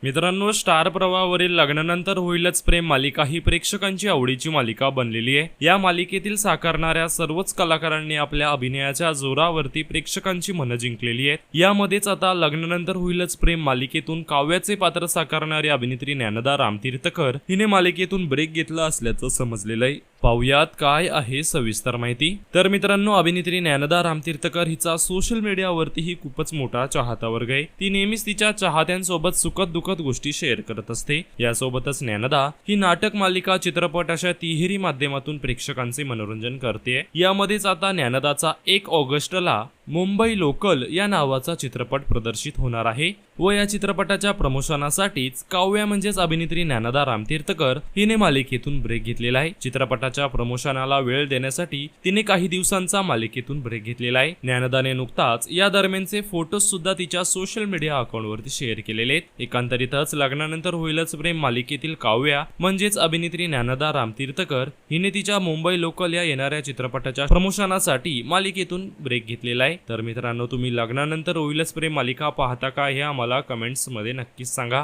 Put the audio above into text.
मित्रांनो, स्टार प्रवाहावरील लग्नानंतर होईलच प्रेम मालिका ही प्रेक्षकांची आवडीची मालिका बनलेली आहे। या मालिकेतील साकारणाऱ्या सर्वच कलाकारांनी आपल्या अभिनयाच्या जोरावरती प्रेक्षकांची मनं जिंकलेली आहेत। यामध्येच आता लग्नानंतर होईलच प्रेम मालिकेतून काव्याचे पात्र साकारणारी अभिनेत्री ज्ञानदा रामतीर्थकर हिने मालिकेतून ब्रेक घेतला असल्याचं समजलेलं आहे। पाहुयात काय आहे सविस्तर माहिती। तर मित्रांनो, अभिनेत्री ज्ञानदा रामतीर्थकर हिचा सोशल मीडियावरती ही खूपच मोठा चाहता वर्ग आहे। ती नेहमीच तिच्या चाहत्यांसोबत सुखद दुःखद गोष्टी शेअर करत असते। यासोबतच ज्ञानदा ही नाटक, मालिका, चित्रपट अशा तिहेरी माध्यमातून प्रेक्षकांचे मनोरंजन करते। यामध्येच आता ज्ञानदाचा 1 ऑगस्टला मुंबई लोकल या नावाचा चित्रपट प्रदर्शित होणार आहे व या चित्रपटाच्या प्रमोशनासाठीच काव्या म्हणजेच अभिनेत्री ज्ञानदा रामतीर्थकर हिने मालिकेतून ब्रेक घेतलेला आहे। चित्रपटाच्या प्रमोशनाला वेळ देण्यासाठी तिने काही दिवसांचा मालिकेतून ब्रेक घेतलेला आहे। ज्ञानदाने नुकताच या दरम्यानचे फोटोज सुद्धा तिच्या सोशल मीडिया अकाउंटवरती शेअर केलेले आहेत। एकांतरितच लग्नानंतर होईलच प्रेम मालिकेतील काव्या म्हणजेच अभिनेत्री ज्ञानदा रामतीर्थकर हिने तिच्या मुंबई लोकल या येणाऱ्या चित्रपटाच्या प्रमोशनासाठी मालिकेतून ब्रेक घेतलेला आहे। तर मित्रांनो, तुम्ही लग्नानंतर होईलच प्रेम मालिका पाहता का हे आम्हाला कमेंट्स मध्ये नक्कीच सांगा।